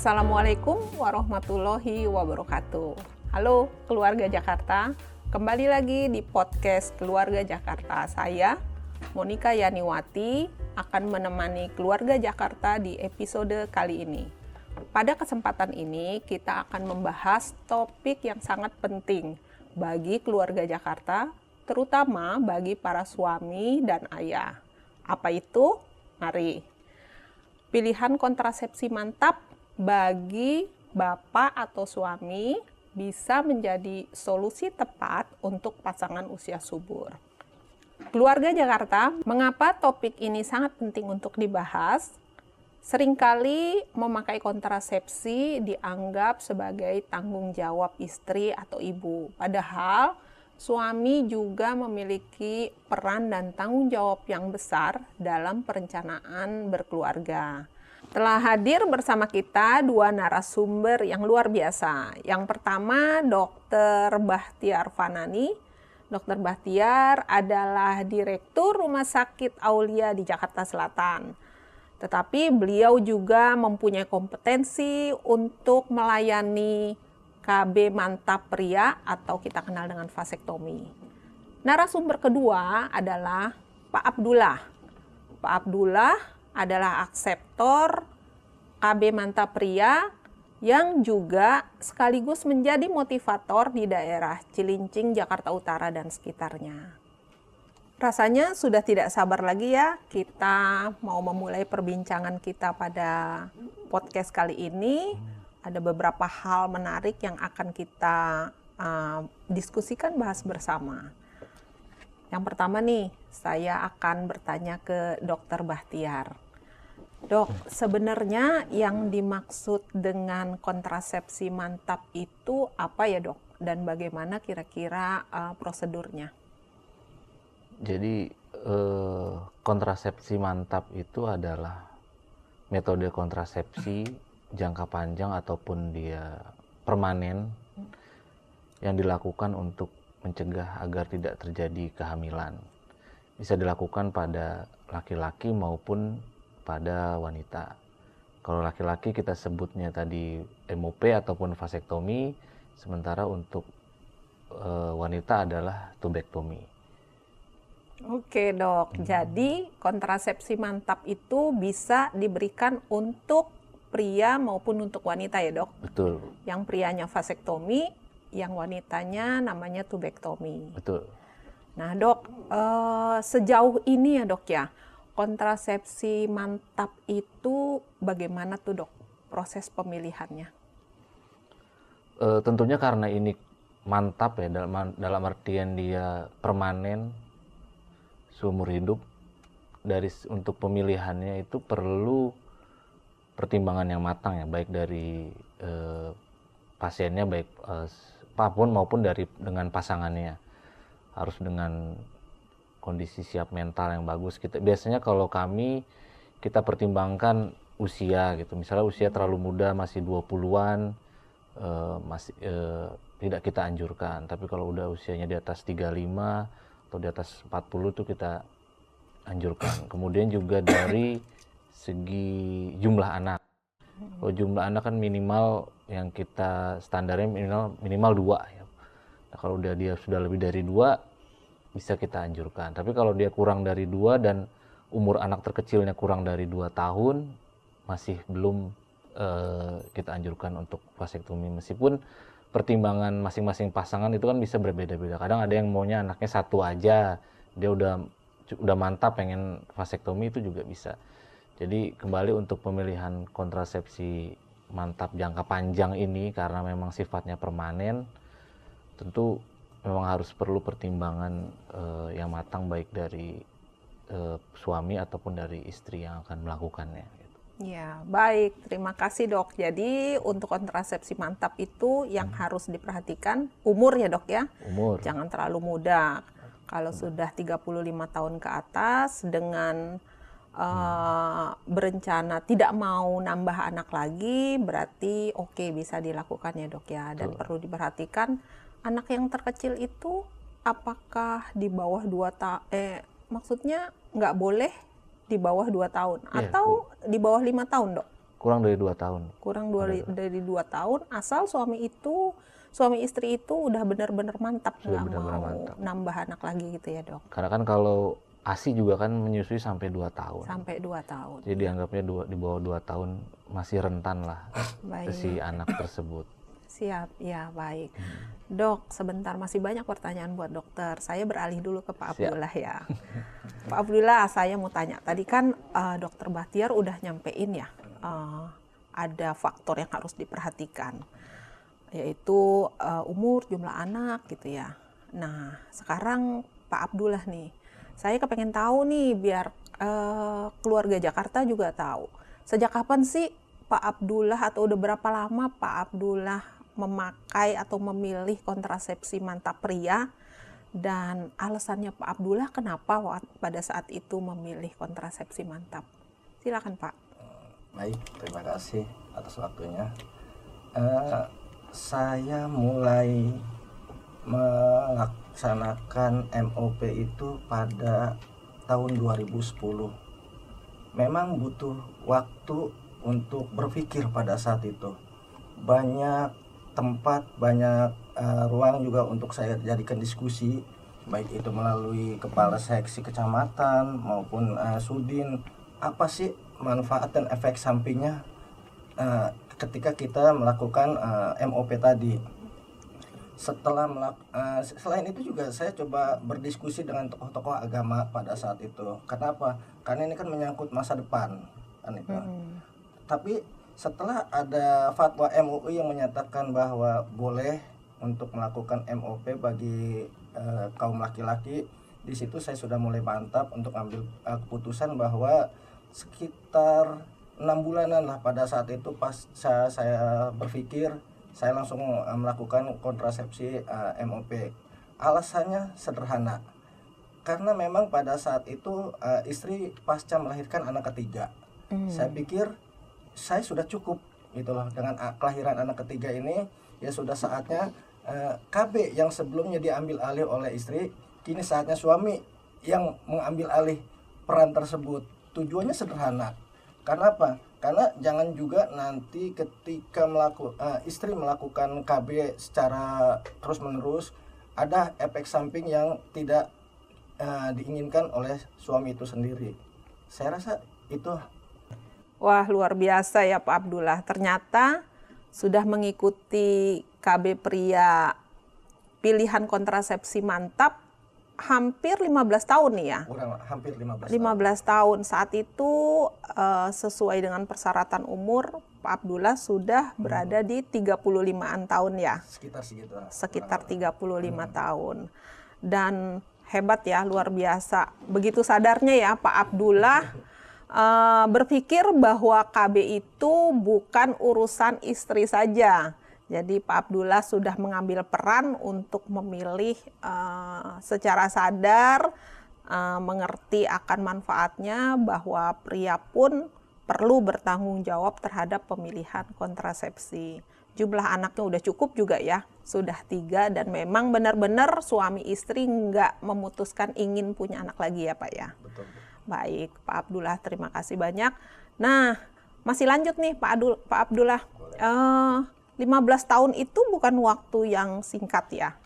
Assalamualaikum warahmatullahi wabarakatuh. Halo keluarga Jakarta, kembali lagi di podcast Keluarga Jakarta. Saya, Monika Yaniwati, akan menemani keluarga Jakarta di episode kali ini. Pada kesempatan ini, kita akan membahas topik yang sangat penting bagi keluarga Jakarta, terutama bagi para suami dan ayah. Apa itu? Mari. Pilihan kontrasepsi mantap bagi bapak atau suami bisa menjadi solusi tepat untuk pasangan usia subur. Keluarga Jakarta, mengapa topik ini sangat penting untuk dibahas? Seringkali memakai kontrasepsi dianggap sebagai tanggung jawab istri atau ibu. Padahal suami juga memiliki peran dan tanggung jawab yang besar dalam perencanaan berkeluarga. Telah hadir bersama kita dua narasumber yang luar biasa. Yang pertama, Dr. Bahtiar Fanani. Dr. Bahtiar adalah Direktur Rumah Sakit Aulia di Jakarta Selatan. Tetapi beliau juga mempunyai kompetensi untuk melayani KB mantap pria atau kita kenal dengan vasektomi. Narasumber kedua adalah Pak Abdullah. Pak Abdullah adalah akseptor KB mantap pria yang juga sekaligus menjadi motivator di daerah Cilincing, Jakarta Utara dan sekitarnya. Rasanya sudah tidak sabar lagi ya, kita mau memulai perbincangan kita pada podcast kali ini. Ada beberapa hal menarik yang akan kita diskusikan, bahas bersama. Yang pertama nih, saya akan bertanya ke Dr. Bahtiar. Dok, sebenarnya yang dimaksud dengan kontrasepsi mantap itu apa ya dok? Dan bagaimana kira-kira prosedurnya? Jadi kontrasepsi mantap itu adalah metode kontrasepsi jangka panjang ataupun dia permanen yang dilakukan untuk mencegah agar tidak terjadi kehamilan. Bisa dilakukan pada laki-laki maupun pada wanita. Kalau laki-laki kita sebutnya tadi MOP ataupun vasektomi, sementara untuk wanita adalah tubektomi. Oke dok, jadi kontrasepsi mantap itu bisa diberikan untuk pria maupun untuk wanita ya dok? Betul. Yang prianya vasektomi, yang wanitanya namanya tubektomi. Betul. Nah dok, sejauh ini ya dok ya, kontrasepsi mantap itu bagaimana tuh dok proses pemilihannya? Tentunya karena ini mantap ya, dalam artian dia permanen seumur hidup, untuk pemilihannya itu perlu pertimbangan yang matang ya, baik dari pasiennya, baik apapun maupun dengan pasangannya. Harus dengan kondisi siap mental yang bagus. Biasanya kalau kita pertimbangkan usia gitu. Misalnya usia terlalu muda, masih 20-an, tidak kita anjurkan. Tapi kalau udah usianya di atas 35 atau di atas 40 tuh kita anjurkan. Kemudian juga dari segi jumlah anak. Kalau jumlah anak kan minimal yang kita standarnya minimal 2 ya. Nah, kalau dia sudah lebih dari 2 bisa kita anjurkan. Tapi kalau dia kurang dari 2 dan umur anak terkecilnya kurang dari 2 tahun, masih belum kita anjurkan untuk vasektomi. Meskipun pertimbangan masing-masing pasangan itu kan bisa berbeda-beda. Kadang ada yang maunya anaknya 1 aja, dia udah mantap pengen vasektomi, itu juga bisa. Jadi kembali untuk pemilihan kontrasepsi mantap jangka panjang ini, karena memang sifatnya permanen, tentu memang harus perlu pertimbangan yang matang, baik dari suami ataupun dari istri yang akan melakukannya. Gitu. Ya, baik. Terima kasih dok. Jadi untuk kontrasepsi mantap itu yang harus diperhatikan umur ya dok ya? Umur. Jangan terlalu muda. Kalau sudah 35 tahun ke atas dengan berencana tidak mau nambah anak lagi, berarti oke, bisa dilakukan ya dok ya. Dan perlu diperhatikan anak yang terkecil itu apakah di bawah 2 tahun, maksudnya nggak boleh di bawah 2 tahun atau di bawah 5 tahun dok? Kurang dari 2 tahun. Dari 2 tahun, asal suami istri itu udah benar-benar mantap, Sudah nggak benar-benar mau mantap. nambah anak lagi gitu ya dok? Karena kan kalau ASI juga kan menyusui sampai 2 tahun. Sampai 2 tahun. Jadi dianggapnya di bawah 2 tahun masih rentan lah Baik. si anak tersebut. Siap, ya baik. Dok, sebentar masih banyak pertanyaan buat dokter. Saya beralih dulu ke Pak Abdullah ya. Pak Abdullah, saya mau tanya. Tadi kan dokter Bahtiar udah nyampein ya, ada faktor yang harus diperhatikan, yaitu umur, jumlah anak gitu ya. Nah, sekarang Pak Abdullah nih, saya kepengen tahu nih biar keluarga Jakarta juga tahu. Sejak kapan sih Pak Abdullah atau udah berapa lama Pak Abdullah memakai atau memilih kontrasepsi mantap pria, dan alasannya Pak Abdullah kenapa pada saat itu memilih kontrasepsi mantap? Silakan Pak. Baik, terima kasih atas waktunya. Saya mulai melaksanakan MOP itu pada tahun 2010. Memang butuh waktu untuk berpikir pada saat itu. Banyak tempat, banyak ruang juga untuk saya jadikan diskusi, baik itu melalui kepala seksi kecamatan maupun Sudin. Apa sih manfaat dan efek sampingnya ketika kita melakukan MOP tadi? Selain itu juga saya coba berdiskusi dengan tokoh-tokoh agama pada saat itu. Kenapa? Karena ini kan menyangkut masa depan, kan itu. Tapi setelah ada fatwa MUI yang menyatakan bahwa boleh untuk melakukan MOP bagi kaum laki-laki, di situ saya sudah mulai mantap untuk ambil keputusan bahwa sekitar 6 bulanan lah pada saat itu pas saya berpikir, saya langsung melakukan kontrasepsi MOP. Alasannya sederhana, karena memang pada saat itu istri pasca melahirkan anak ketiga. Saya pikir saya sudah cukup gitu loh dengan kelahiran anak ketiga ini, ya sudah saatnya KB yang sebelumnya diambil alih oleh istri, kini saatnya suami yang mengambil alih peran tersebut. Tujuannya sederhana. Karena apa? Karena jangan juga nanti ketika istri melakukan KB secara terus-menerus ada efek samping yang tidak diinginkan oleh suami itu sendiri. Saya rasa itu. Wah, luar biasa ya Pak Abdullah. Ternyata sudah mengikuti KB pria pilihan kontrasepsi mantap hampir 15 tahun nih ya. Hampir 15 tahun. Saat itu sesuai dengan persyaratan umur, Pak Abdullah sudah berada di 35-an tahun ya. Sekitar 35 tahun. Dan hebat ya, luar biasa. Begitu sadarnya ya Pak Abdullah berpikir bahwa KB itu bukan urusan istri saja. Jadi Pak Abdullah sudah mengambil peran untuk memilih secara sadar, mengerti akan manfaatnya bahwa pria pun perlu bertanggung jawab terhadap pemilihan kontrasepsi. Jumlah anaknya udah cukup juga ya, sudah 3, dan memang benar-benar suami istri nggak memutuskan ingin punya anak lagi ya Pak ya. Betul. Baik, Pak Abdullah, terima kasih banyak. Nah, masih lanjut nih Pak Abdullah. 15 tahun itu bukan waktu yang singkat ya.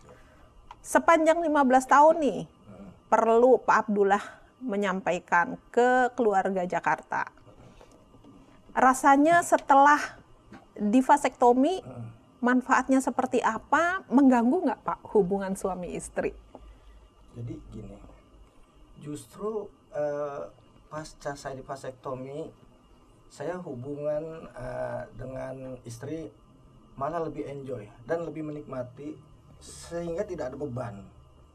Sepanjang 15 tahun nih, perlu Pak Abdullah menyampaikan ke keluarga Jakarta. Rasanya setelah divasektomi, manfaatnya seperti apa? Mengganggu nggak Pak hubungan suami istri? Jadi gini, justru pasca saya divasektomi, saya hubungan dengan istri malah lebih enjoy dan lebih menikmati, sehingga tidak ada beban.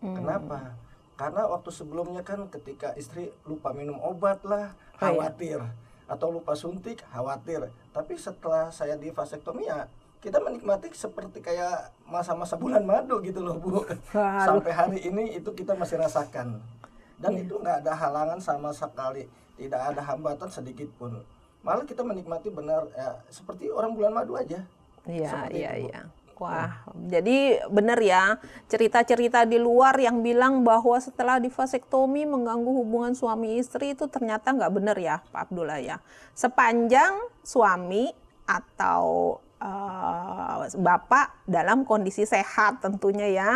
Kenapa? Karena waktu sebelumnya kan ketika istri lupa minum obat lah, khawatir. Atau lupa suntik, khawatir. Tapi setelah saya divasektomi ya, kita menikmati seperti kayak masa-masa bulan madu gitu loh Bu. Sampai hari ini itu kita masih rasakan. Dan itu nggak ada halangan sama sekali, tidak ada hambatan sedikit pun. Malah kita menikmati benar ya, seperti orang bulan madu aja. Iya. Wah, jadi benar ya, cerita-cerita di luar yang bilang bahwa setelah divasektomi mengganggu hubungan suami istri itu ternyata nggak benar ya Pak Abdullah ya. Sepanjang suami atau Bapak dalam kondisi sehat tentunya ya,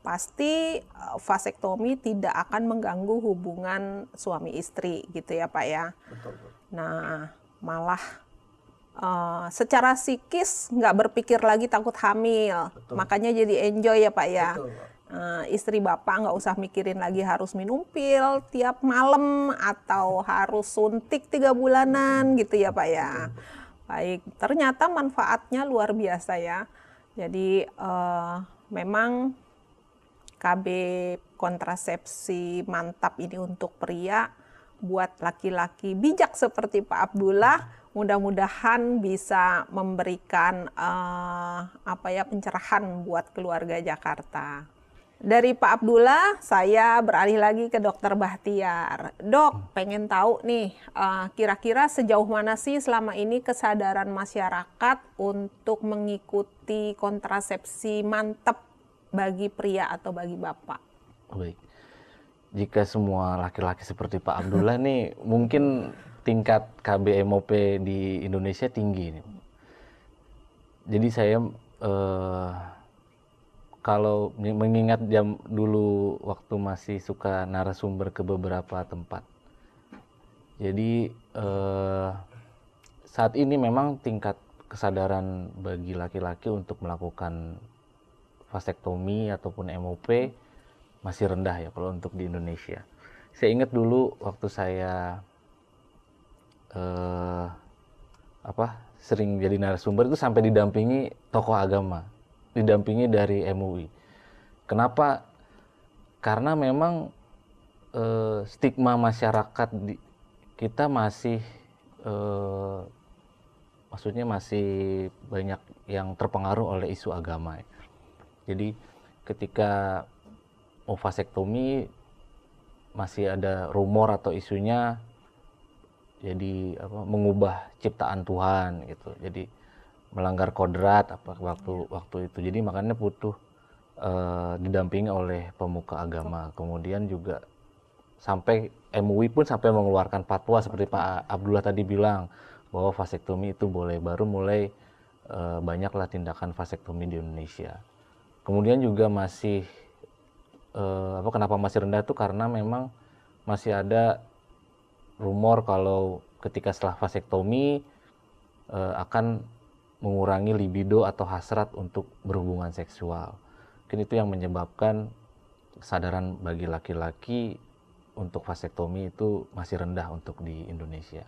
pasti vasektomi tidak akan mengganggu hubungan suami istri gitu ya Pak ya. Betul, Bu. Nah, malah secara psikis nggak berpikir lagi takut hamil. Betul. Makanya jadi enjoy ya Pak ya. Betul, Pak. Istri Bapak nggak usah mikirin lagi harus minum pil tiap malam atau harus suntik 3 bulanan gitu ya Pak ya. Baik, ternyata manfaatnya luar biasa ya. Jadi memang KB kontrasepsi mantap ini untuk pria, buat laki-laki bijak seperti Pak Abdullah, mudah-mudahan bisa memberikan pencerahan buat keluarga Jakarta. Dari Pak Abdullah, saya beralih lagi ke Dokter Bahtiar. Dok, pengen tahu nih, kira-kira sejauh mana sih selama ini kesadaran masyarakat untuk mengikuti kontrasepsi mantap bagi pria atau bagi bapak? Baik, jika semua laki-laki seperti Pak Abdullah nih, mungkin tingkat KB MOP di Indonesia tinggi nih. Jadi saya kalau mengingat jam dulu waktu masih suka narasumber ke beberapa tempat. Jadi saat ini memang tingkat kesadaran bagi laki-laki untuk melakukan vasektomi ataupun MOP masih rendah ya kalau untuk di Indonesia. Saya ingat dulu waktu saya sering jadi narasumber itu sampai didampingi tokoh agama, didampingi dari MUI. Kenapa? Karena memang stigma masyarakat kita masih maksudnya masih banyak yang terpengaruh oleh isu agama. Jadi ketika mau vasektomi masih ada rumor atau isunya jadi mengubah ciptaan Tuhan gitu. Jadi melanggar kodrat waktu itu. Jadi makanya butuh didampingi oleh pemuka agama. Kemudian juga sampai MUI pun sampai mengeluarkan fatwa seperti Pak Abdullah tadi bilang bahwa vasektomi itu boleh. Baru mulai banyaklah tindakan vasektomi di Indonesia. Kemudian juga masih kenapa masih rendah itu karena memang masih ada rumor kalau ketika setelah vasektomi akan mengurangi libido atau hasrat untuk berhubungan seksual. Mungkin itu yang menyebabkan kesadaran bagi laki-laki untuk vasektomi itu masih rendah untuk di Indonesia.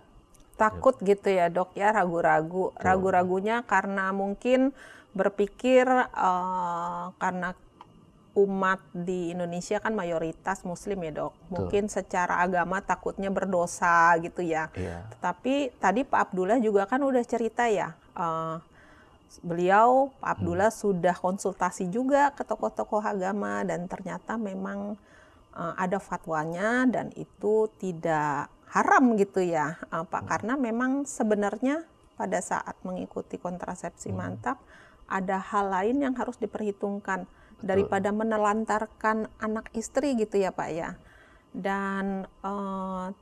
Takut gitu ya dok ya, ragu-ragu. Ragu-ragunya karena mungkin berpikir karena umat di Indonesia kan mayoritas Muslim ya dok. Mungkin secara agama takutnya berdosa gitu ya. Iya. Tetapi tadi Pak Abdullah juga kan udah cerita ya. Beliau Pak Abdullah sudah konsultasi juga ke tokoh-tokoh agama dan ternyata memang ada fatwanya dan itu tidak haram gitu ya Pak. Karena memang sebenarnya pada saat mengikuti kontrasepsi mantap ada hal lain yang harus diperhitungkan. Daripada menelantarkan anak istri gitu ya Pak ya. Dan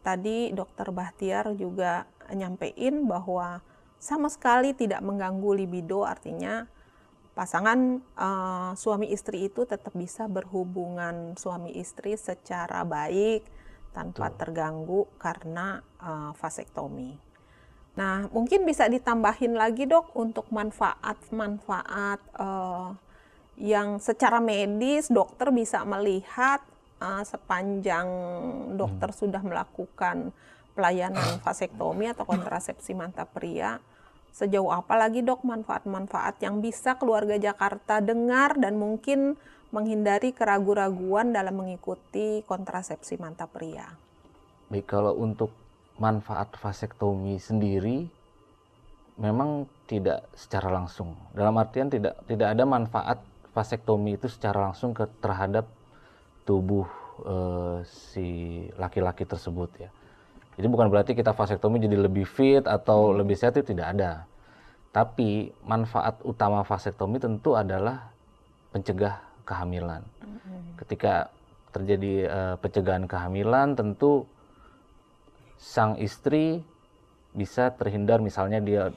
tadi Dokter Bahtiar juga nyampein bahwa sama sekali tidak mengganggu libido, artinya pasangan suami istri itu tetap bisa berhubungan suami istri secara baik tanpa terganggu karena vasektomi. Nah mungkin bisa ditambahin lagi dok untuk manfaat-manfaat yang secara medis dokter bisa melihat sepanjang dokter sudah melakukan pelayanan vasektomi atau kontrasepsi mantap pria. Sejauh apa lagi dok manfaat-manfaat yang bisa keluarga Jakarta dengar dan mungkin menghindari keraguan-raguan dalam mengikuti kontrasepsi mantap pria? Baik, kalau untuk manfaat vasektomi sendiri memang tidak secara langsung. Dalam artian tidak ada manfaat vasektomi itu secara langsung terhadap tubuh si laki-laki tersebut ya. Jadi bukan berarti kita vasektomi jadi lebih fit atau lebih sehat, itu tidak ada. Tapi manfaat utama vasektomi tentu adalah pencegah kehamilan. Ketika terjadi pencegahan kehamilan, tentu sang istri bisa terhindar, misalnya dia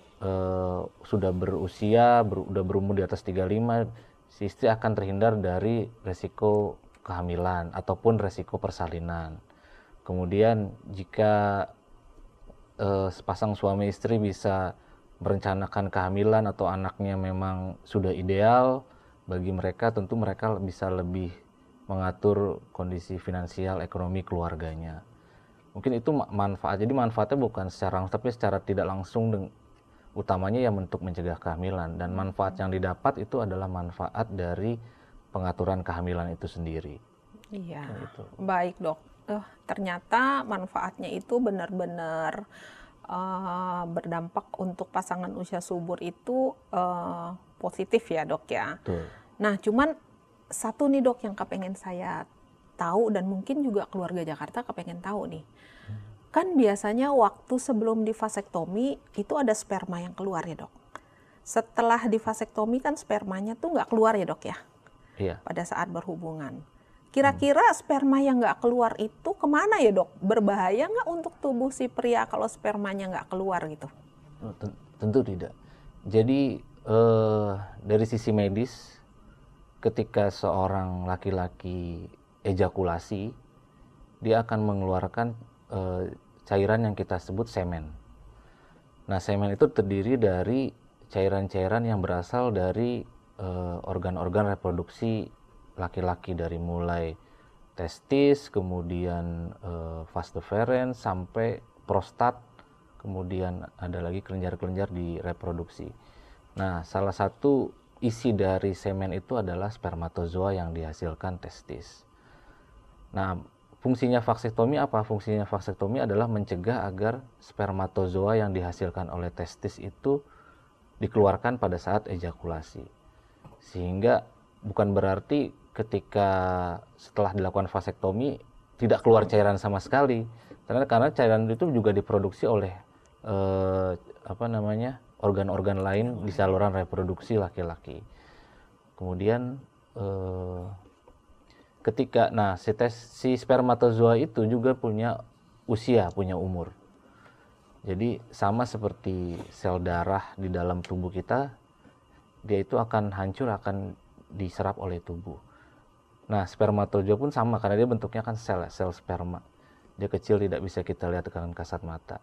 sudah berusia, udah berumur di atas 35, si istri akan terhindar dari resiko kehamilan ataupun resiko persalinan. Kemudian jika sepasang suami istri bisa merencanakan kehamilan atau anaknya memang sudah ideal, bagi mereka tentu mereka bisa lebih mengatur kondisi finansial ekonomi keluarganya. Mungkin itu manfaat. Jadi manfaatnya bukan secara langsung, tapi secara tidak langsung, utamanya ya untuk mencegah kehamilan. Dan manfaat yang didapat itu adalah manfaat dari pengaturan kehamilan itu sendiri. Iya, Gitu. baik dok. Ternyata manfaatnya itu benar-benar berdampak untuk pasangan usia subur itu positif ya dok ya. Betul. Nah cuman satu nih dok yang kepengen saya tahu dan mungkin juga keluarga Jakarta kepengen tahu nih. Kan biasanya waktu sebelum divasektomi itu ada sperma yang keluar ya dok. Setelah divasektomi kan spermanya tuh nggak keluar ya dok ya Iya. pada saat berhubungan. Kira-kira sperma yang nggak keluar itu kemana ya dok? Berbahaya nggak untuk tubuh si pria kalau spermanya nggak keluar gitu? Tentu tidak. Jadi dari sisi medis, ketika seorang laki-laki ejakulasi, dia akan mengeluarkan cairan yang kita sebut semen. Nah, semen itu terdiri dari cairan-cairan yang berasal dari organ-organ reproduksi laki-laki, dari mulai testis, kemudian vas deferens sampai prostat, kemudian ada lagi kelenjar-kelenjar di reproduksi. Nah, salah satu isi dari semen itu adalah spermatozoa yang dihasilkan testis. Nah, fungsinya vasektomi apa? Fungsinya vasektomi adalah mencegah agar spermatozoa yang dihasilkan oleh testis itu dikeluarkan pada saat ejakulasi. Sehingga bukan berarti ketika setelah dilakukan vasektomi tidak keluar cairan sama sekali, karena cairan itu juga diproduksi oleh organ-organ lain di saluran reproduksi laki-laki. Kemudian si spermatozoa itu juga punya usia, punya umur. Jadi sama seperti sel darah di dalam tubuh kita, dia itu akan hancur, akan diserap oleh tubuh. Nah, spermatozoa pun sama, karena dia bentuknya kan sel sperma. Dia kecil, tidak bisa kita lihat dengan kasat mata.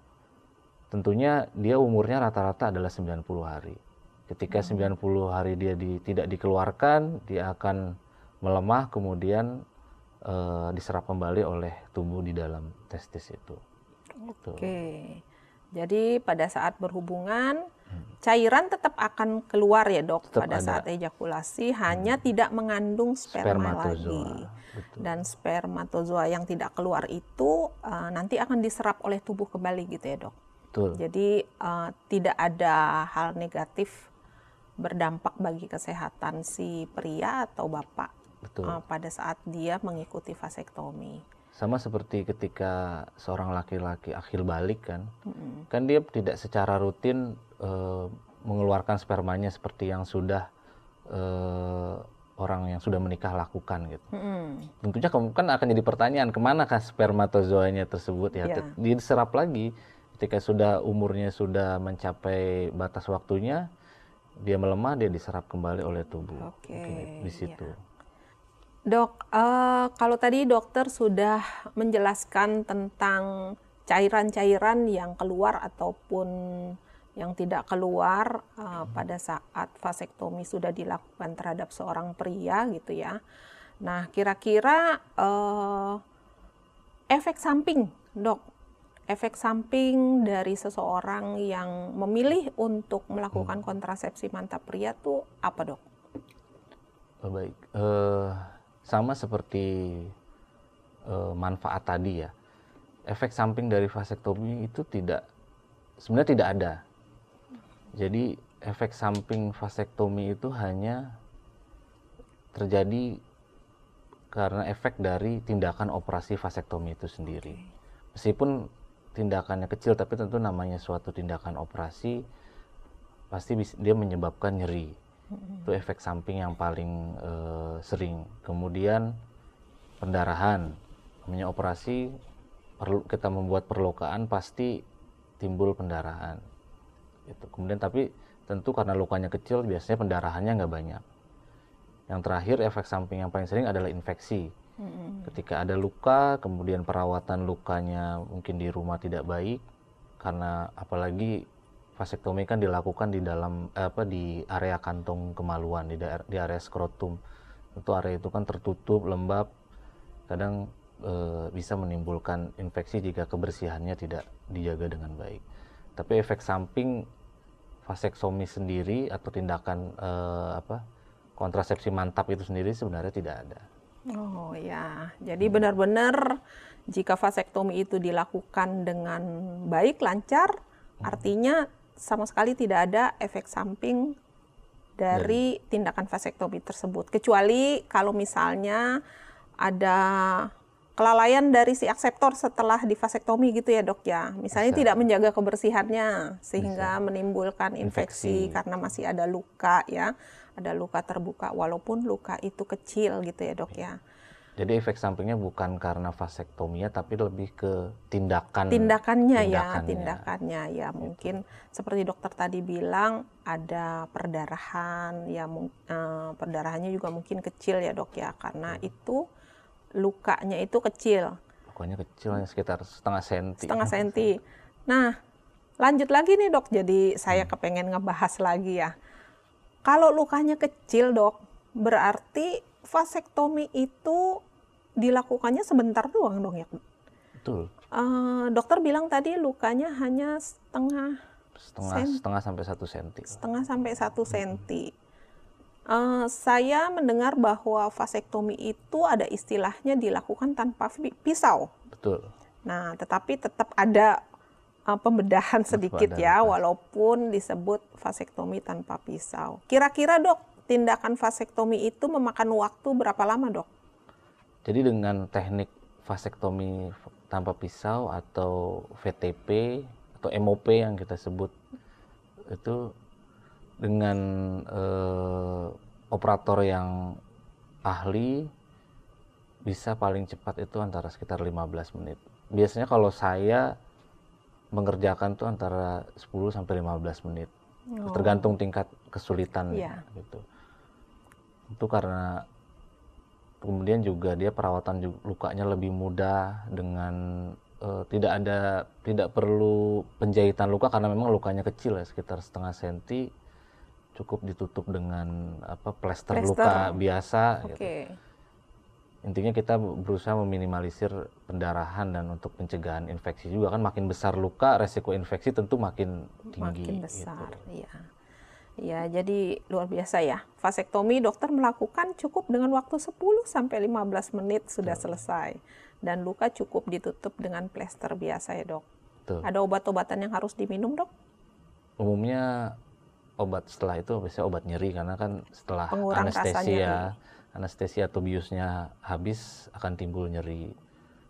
Tentunya dia umurnya rata-rata adalah 90 hari. Ketika 90 hari dia tidak dikeluarkan, dia akan melemah, kemudian diserap kembali oleh tubuh di dalam testis itu. Oke. Jadi pada saat berhubungan cairan tetap akan keluar ya dok, Tetap pada ada. saat ejakulasi, hanya tidak mengandung sperma lagi. Betul. Dan spermatozoa yang tidak keluar itu nanti akan diserap oleh tubuh kembali gitu ya dok. Betul. Jadi tidak ada hal negatif berdampak bagi kesehatan si pria atau bapak Betul. pada saat dia mengikuti vasektomi. Sama seperti ketika seorang laki-laki akhir balik kan dia tidak secara rutin mengeluarkan spermanya seperti yang sudah orang yang sudah menikah lakukan gitu. Tentunya kan akan jadi pertanyaan, kemanakah spermatozoanya tersebut ya? Yeah. Diserap lagi ketika umurnya sudah mencapai batas waktunya, dia melemah, dia diserap kembali oleh tubuh. Oke, Mungkin di situ. ya. Dok, kalau tadi dokter sudah menjelaskan tentang cairan-cairan yang keluar ataupun yang tidak keluar pada saat vasektomi sudah dilakukan terhadap seorang pria gitu ya. Nah, kira-kira efek samping, dok, efek samping dari seseorang yang memilih untuk melakukan kontrasepsi mantap pria tuh apa dok? Baik. Sama seperti manfaat tadi ya, efek samping dari vasektomi itu sebenarnya tidak ada. Jadi efek samping vasektomi itu hanya terjadi karena efek dari tindakan operasi vasektomi itu sendiri. Meskipun tindakannya kecil, tapi tentu namanya suatu tindakan operasi, pasti dia menyebabkan nyeri. Itu efek samping yang paling sering. Kemudian pendarahan, namanya operasi, kita membuat perlukaan pasti timbul pendarahan. Gitu. Kemudian tapi tentu karena lukanya kecil, biasanya pendarahannya nggak banyak. Yang terakhir, efek samping yang paling sering adalah infeksi. Ketika ada luka, kemudian perawatan lukanya mungkin di rumah tidak baik, karena apalagi vasektomi kan dilakukan di dalam di area kantong kemaluan, di area skrotum. Tentu area itu kan tertutup, lembab, kadang bisa menimbulkan infeksi jika kebersihannya tidak dijaga dengan baik. Tapi efek samping vasektomi sendiri atau tindakan kontrasepsi mantap itu sendiri sebenarnya tidak ada. Oh ya, jadi benar-benar jika vasektomi itu dilakukan dengan baik, lancar, artinya sama sekali tidak ada efek samping dari tindakan vasektomi tersebut. Kecuali kalau misalnya ada kelalaian dari si akseptor setelah divasektomi gitu ya dok ya. Misalnya tidak menjaga kebersihannya sehingga menimbulkan infeksi karena masih ada luka ya. Ada luka terbuka walaupun luka itu kecil gitu ya dok ya. Jadi efek sampingnya bukan karena vasektominya tapi lebih ke tindakannya ya mungkin seperti dokter tadi bilang ada perdarahan ya, perdarahannya juga mungkin kecil ya dok ya karena itu lukanya itu kecil. Lukanya kecil sekitar setengah senti. Nah lanjut lagi nih dok, jadi saya kepengen ngebahas lagi ya. Kalau lukanya kecil dok, berarti vasektomi itu dilakukannya sebentar doang dong ya? Betul. Dokter bilang tadi lukanya hanya setengah sampai 1 senti. Setengah sampai 1 senti. Saya mendengar bahwa vasektomi itu ada istilahnya dilakukan tanpa pisau. Betul. Nah, tetapi tetap ada pembedahan sedikit ya, walaupun disebut vasektomi tanpa pisau. Kira-kira dok, tindakan vasektomi itu memakan waktu berapa lama dok? Jadi dengan teknik vasektomi tanpa pisau atau VTP atau MOP yang kita sebut itu dengan operator yang ahli bisa paling cepat itu antara sekitar 15 menit. Biasanya kalau saya mengerjakan tuh antara 10 sampai 15 menit. Tergantung tingkat kesulitan gitu. Itu karena kemudian juga dia perawatan lukanya lebih mudah dengan tidak perlu penjahitan luka karena memang lukanya kecil ya, sekitar setengah senti, cukup ditutup dengan plester luka biasa gitu. Intinya kita berusaha meminimalisir pendarahan dan untuk pencegahan infeksi juga kan, makin besar luka resiko infeksi tentu makin tinggi. Makin besar, gitu. Iya. Ya, jadi luar biasa ya. Vasektomi dokter melakukan cukup dengan waktu 10 sampai 15 menit sudah selesai. Dan luka cukup ditutup dengan plester biasa ya, Dok. Betul. Ada obat-obatan yang harus diminum, Dok? Umumnya obat setelah itu biasanya obat nyeri karena kan setelah Pengurang anestesia atau biusnya habis akan timbul nyeri.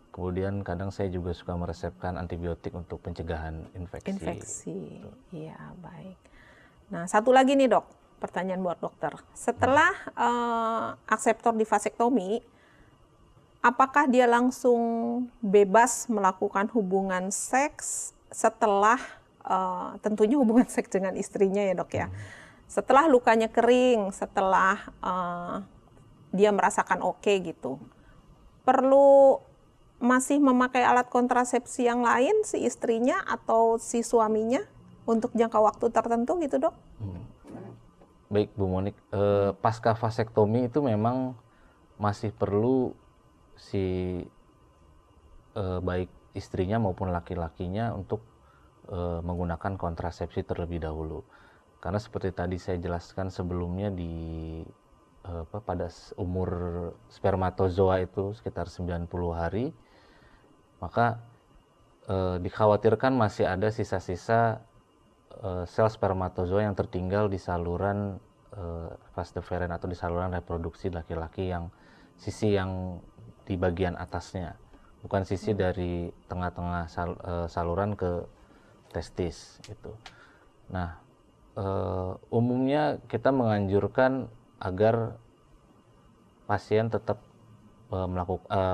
Kemudian kadang saya juga suka meresepkan antibiotik untuk pencegahan infeksi. Iya, baik. Nah, satu lagi nih dok, pertanyaan buat dokter. Setelah akseptor di vasektomi, apakah dia langsung bebas melakukan hubungan seks setelah, tentunya hubungan seks dengan istrinya ya dok ya. Setelah lukanya kering, setelah dia merasakan oke gitu, perlu masih memakai alat kontrasepsi yang lain si istrinya atau si suaminya untuk jangka waktu tertentu gitu dok? Baik Bu Monik, pasca vasektomi itu memang masih perlu si baik istrinya maupun laki-lakinya untuk menggunakan kontrasepsi terlebih dahulu. Karena seperti tadi saya jelaskan sebelumnya pada umur spermatozoa itu sekitar 90 hari, maka dikhawatirkan masih ada sisa-sisa sel spermatozoa yang tertinggal di saluran vas deferens atau di saluran reproduksi laki-laki yang sisi yang di bagian atasnya, bukan sisi dari tengah-tengah saluran ke testis gitu. Nah, umumnya kita menganjurkan agar pasien tetap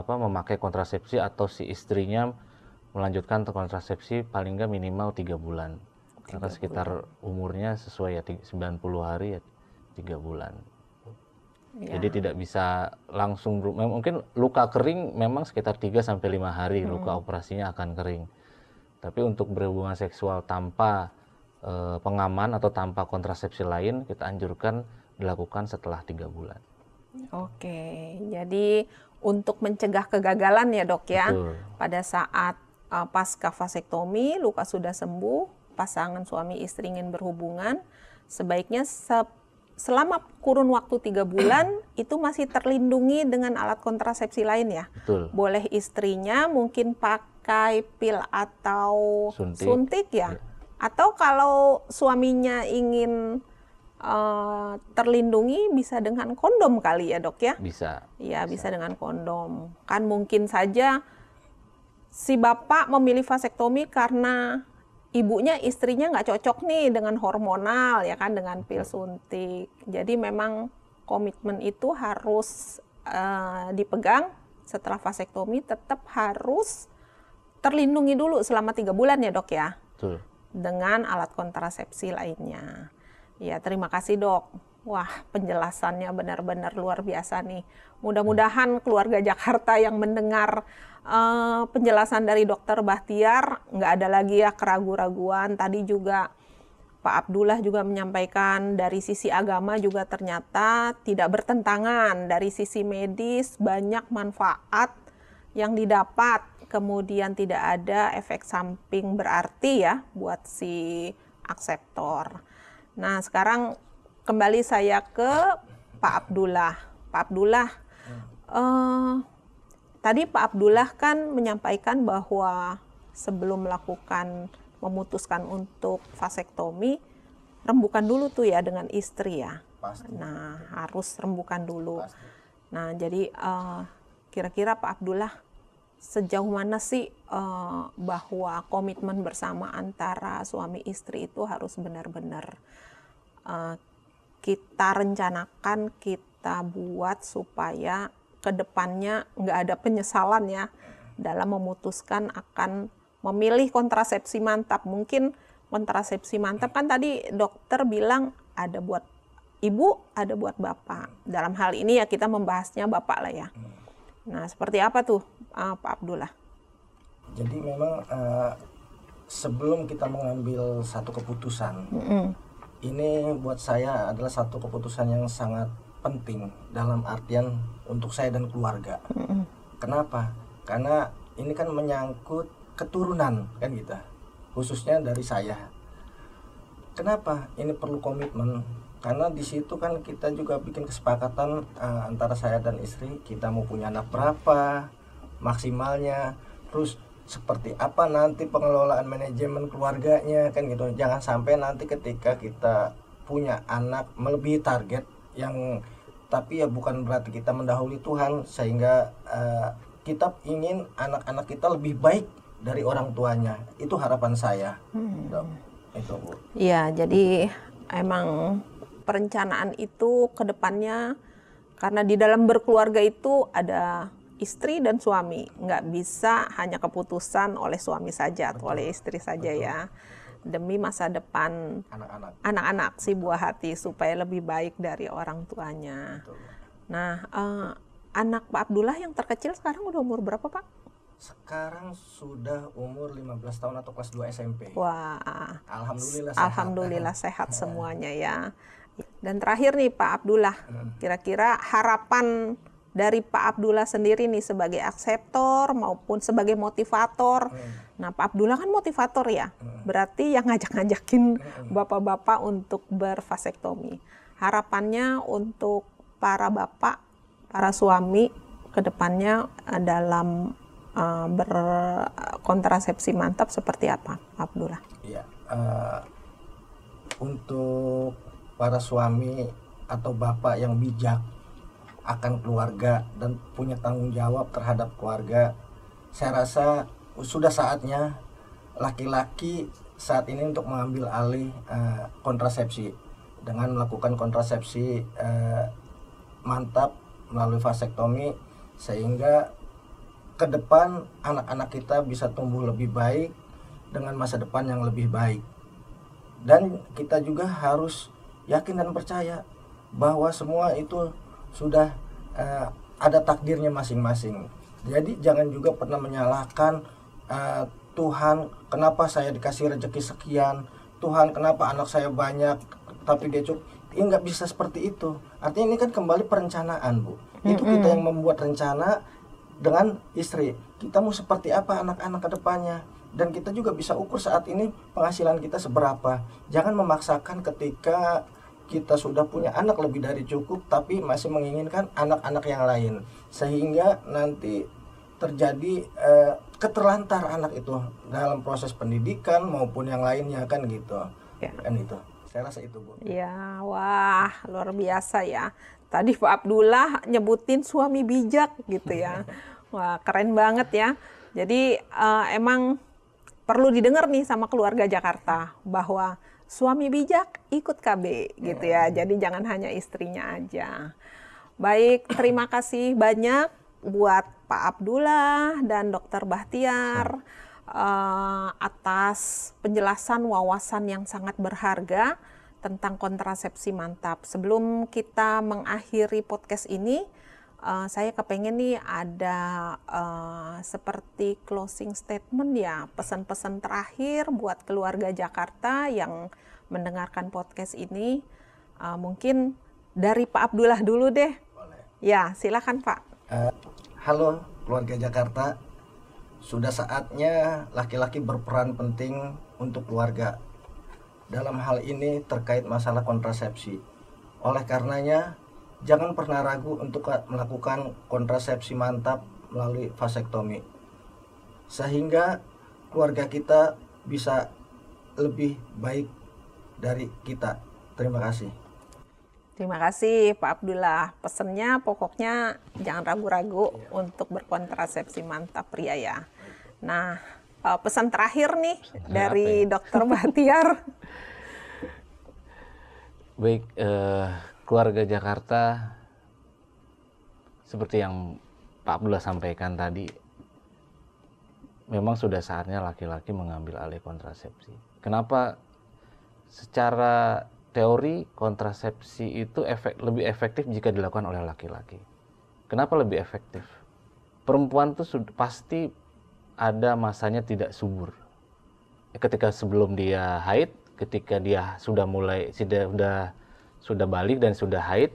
memakai kontrasepsi atau si istrinya melanjutkan kontrasepsi paling nggak minimal 3 bulan. Karena sekitar umurnya sesuai ya 90 hari ya 3 bulan. Ya. Jadi tidak bisa langsung, mungkin luka kering memang sekitar 3-5 hari luka operasinya akan kering. Tapi untuk berhubungan seksual tanpa pengaman atau tanpa kontrasepsi lain, kita anjurkan dilakukan setelah 3 bulan. Oke, jadi untuk mencegah kegagalan ya dok ya, Betul. pada saat pasca vasektomi, luka sudah sembuh, pasangan suami istri ingin berhubungan, sebaiknya selama kurun waktu 3 bulan itu masih terlindungi dengan alat kontrasepsi lain ya. Betul. Boleh istrinya mungkin pakai pil atau suntik ya. Atau kalau suaminya ingin terlindungi bisa dengan kondom kali ya dok ya? Bisa. Ya bisa dengan kondom. Kan mungkin saja si bapak memilih vasektomi karena ibunya, istrinya nggak cocok nih dengan hormonal ya kan, dengan pil suntik. Jadi memang komitmen itu harus dipegang setelah vasektomi, tetap harus terlindungi dulu selama 3 bulan ya dok ya. Betul. Dengan alat kontrasepsi lainnya. Ya, terima kasih dok. Wah, penjelasannya benar-benar luar biasa nih. Mudah-mudahan keluarga Jakarta yang mendengar penjelasan dari Dokter Bahtiar nggak ada lagi ya keraguan-raguan. Tadi juga Pak Abdullah juga menyampaikan dari sisi agama juga ternyata tidak bertentangan. Dari sisi medis banyak manfaat yang didapat. Kemudian tidak ada efek samping berarti ya buat si akseptor. Nah, sekarang kembali saya ke Pak Abdullah. Pak Abdullah, tadi Pak Abdullah kan menyampaikan bahwa sebelum memutuskan untuk vasektomi, rembukan dulu tuh ya dengan istri ya. Pasti. Nah, harus rembukan dulu. Pasti. Nah, jadi kira-kira Pak Abdullah sejauh mana sih bahwa komitmen bersama antara suami istri itu harus benar-benar kita rencanakan, kita buat supaya kedepannya nggak ada penyesalan ya dalam memutuskan akan memilih kontrasepsi mantap. Mungkin kontrasepsi mantap kan tadi dokter bilang ada buat ibu, ada buat bapak. Dalam hal ini ya kita membahasnya bapak lah ya. Nah, seperti apa tuh Pak Abdullah? Jadi memang sebelum kita mengambil satu keputusan, ini buat saya adalah satu keputusan yang sangat penting dalam artian untuk saya dan keluarga. Kenapa? Karena ini kan menyangkut keturunan kan kita, khususnya dari saya. Kenapa ini perlu komitmen? Karena di situ kan kita juga bikin kesepakatan antara saya dan istri, kita mau punya anak berapa maksimalnya, terus seperti apa nanti pengelolaan manajemen keluarganya kan gitu. Jangan sampai nanti ketika kita punya anak melebihi target yang, tapi ya bukan berarti kita mendahului Tuhan, sehingga kita ingin anak-anak kita lebih baik dari orang tuanya. Itu harapan saya. Itu Bu. Iya, jadi emang perencanaan itu ke depannya, karena di dalam berkeluarga itu ada istri dan suami, nggak bisa hanya keputusan oleh suami saja atau oleh istri saja. Betul. Ya, demi masa depan anak-anak si buah hati supaya lebih baik dari orang tuanya. Betul. Nah, anak Pak Abdullah yang terkecil sekarang udah umur berapa Pak? Sekarang sudah umur 15 tahun atau kelas 2 SMP. Wah, Alhamdulillah sehat semuanya ya. Dan terakhir nih Pak Abdullah, kira-kira harapan dari Pak Abdullah sendiri nih sebagai akseptor maupun sebagai motivator. Nah, Pak Abdullah kan motivator ya, berarti yang ngajak-ngajakin bapak-bapak untuk bervasektomi. Harapannya untuk para bapak, para suami ke depannya dalam berkontrasepsi mantap seperti apa, Pak Abdullah? Iya, untuk para suami atau bapak yang bijak akan keluarga dan punya tanggung jawab terhadap keluarga, saya rasa sudah saatnya laki-laki saat ini untuk mengambil alih kontrasepsi dengan melakukan kontrasepsi mantap melalui vasektomi, sehingga ke depan anak-anak kita bisa tumbuh lebih baik dengan masa depan yang lebih baik. Dan kita juga harus yakin dan percaya bahwa semua itu sudah ada takdirnya masing-masing. Jadi jangan juga pernah menyalahkan Tuhan, kenapa saya dikasih rezeki sekian, Tuhan kenapa anak saya banyak tapi dia cukup. Ini nggak bisa seperti itu. Artinya ini kan kembali perencanaan, Bu. Itu kita yang membuat rencana dengan istri. Kita mau seperti apa anak-anak ke depannya. Dan kita juga bisa ukur saat ini penghasilan kita seberapa. Jangan memaksakan ketika kita sudah punya anak lebih dari cukup tapi masih menginginkan anak-anak yang lain. Sehingga nanti terjadi keterlantar anak itu dalam proses pendidikan maupun yang lainnya kan gitu. Ya. Kan itu. Saya rasa itu, Bu. Ya, wah, luar biasa ya. Tadi Pak Abdullah nyebutin suami bijak gitu ya. Wah, keren banget ya. Jadi emang perlu didengar nih sama keluarga Jakarta bahwa suami bijak ikut KB gitu ya. Jadi jangan hanya istrinya aja. Baik, terima kasih banyak buat Pak Abdullah dan Dr. Bahtiar atas penjelasan wawasan yang sangat berharga tentang kontrasepsi mantap. Sebelum kita mengakhiri podcast ini, saya kepengen nih ada seperti closing statement ya, pesan-pesan terakhir buat keluarga Jakarta yang mendengarkan podcast ini. Mungkin dari Pak Abdullah dulu deh. Boleh. Ya, silakan Pak. Halo keluarga Jakarta. Sudah saatnya laki-laki berperan penting untuk keluarga. Dalam hal ini terkait masalah kontrasepsi. Oleh karenanya, jangan pernah ragu untuk melakukan kontrasepsi mantap melalui vasektomi. Sehingga keluarga kita bisa lebih baik dari kita. Terima kasih. Terima kasih Pak Abdullah. Pesannya pokoknya jangan ragu-ragu untuk berkontrasepsi mantap pria ya. Nah, pesan terakhir nih dari Dr. Bahtiar. Baik, keluarga Jakarta, seperti yang Pak Abdullah sampaikan tadi, memang sudah saatnya laki-laki mengambil alih kontrasepsi. Kenapa? Secara teori kontrasepsi itu lebih efektif jika dilakukan oleh laki-laki. Kenapa lebih efektif? Perempuan tuh pasti ada masanya tidak subur. Ketika sebelum dia haid, ketika dia sudah balik dan sudah haid,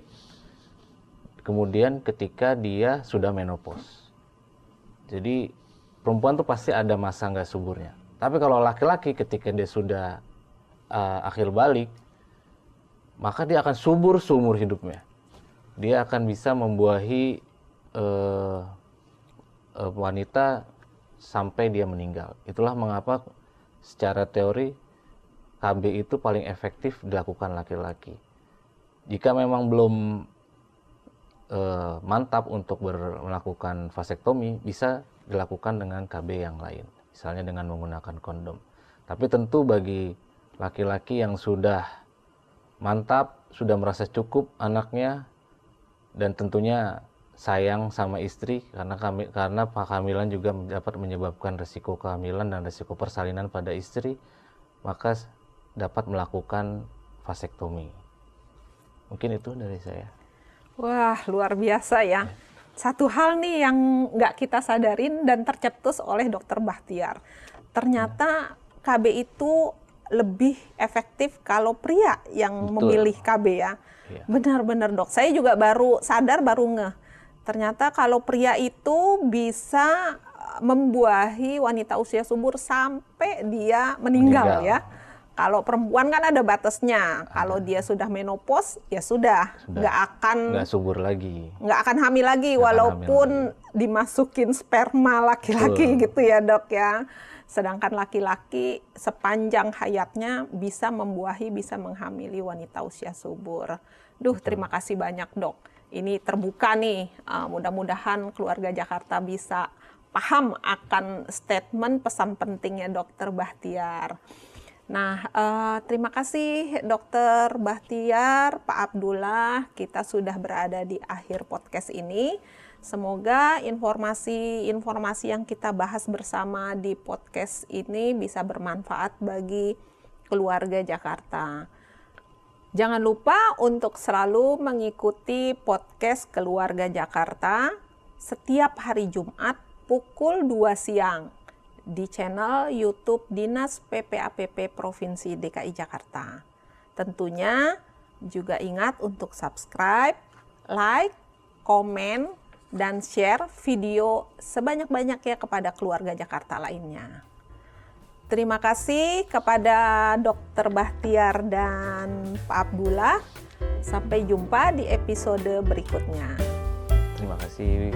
kemudian ketika dia sudah menopause. Jadi perempuan tuh pasti ada masa nggak suburnya. Tapi kalau laki-laki ketika dia sudah akhir balik, maka dia akan subur seumur hidupnya. Dia akan bisa membuahi wanita sampai dia meninggal. Itulah mengapa secara teori KB itu paling efektif dilakukan laki-laki. Jika memang belum mantap untuk melakukan vasektomi, bisa dilakukan dengan KB yang lain, misalnya dengan menggunakan kondom. Tapi tentu bagi laki-laki yang sudah mantap, sudah merasa cukup anaknya, dan tentunya sayang sama istri, karena kehamilan juga dapat menyebabkan risiko kehamilan dan risiko persalinan pada istri, maka dapat melakukan vasektomi. Mungkin itu dari saya. Wah, luar biasa ya. Satu hal nih yang nggak kita sadarin dan tercetus oleh Dr. Bahtiar. Ternyata KB itu lebih efektif kalau pria yang memilih KB ya. Benar-benar Dok. Saya juga baru sadar, baru ngeh. Ternyata kalau pria itu bisa membuahi wanita usia subur sampai dia meninggal. Ya. Kalau perempuan kan ada batasnya. Kalau dia sudah menopause, ya sudah. Nggak subur lagi. Nggak akan hamil lagi, walaupun dimasukin sperma laki-laki gitu ya Dok ya. Sedangkan laki-laki sepanjang hayatnya bisa membuahi, bisa menghamili wanita usia subur. Terima kasih banyak Dok. Ini terbuka nih, mudah-mudahan keluarga Jakarta bisa paham akan statement pesan pentingnya Dr. Bahtiar. Nah, terima kasih Dokter Bahtiar, Pak Abdullah. Kita sudah berada di akhir podcast ini. Semoga informasi yang kita bahas bersama di podcast ini bisa bermanfaat bagi keluarga Jakarta. Jangan lupa untuk selalu mengikuti podcast Keluarga Jakarta setiap hari Jumat pukul 2 siang di channel YouTube Dinas PPAPP Provinsi DKI Jakarta. Tentunya juga ingat untuk subscribe, like, komen, dan share video sebanyak-banyaknya kepada keluarga Jakarta lainnya. Terima kasih kepada Dr. Bahtiar dan Pak Abdullah. Sampai jumpa di episode berikutnya. Terima kasih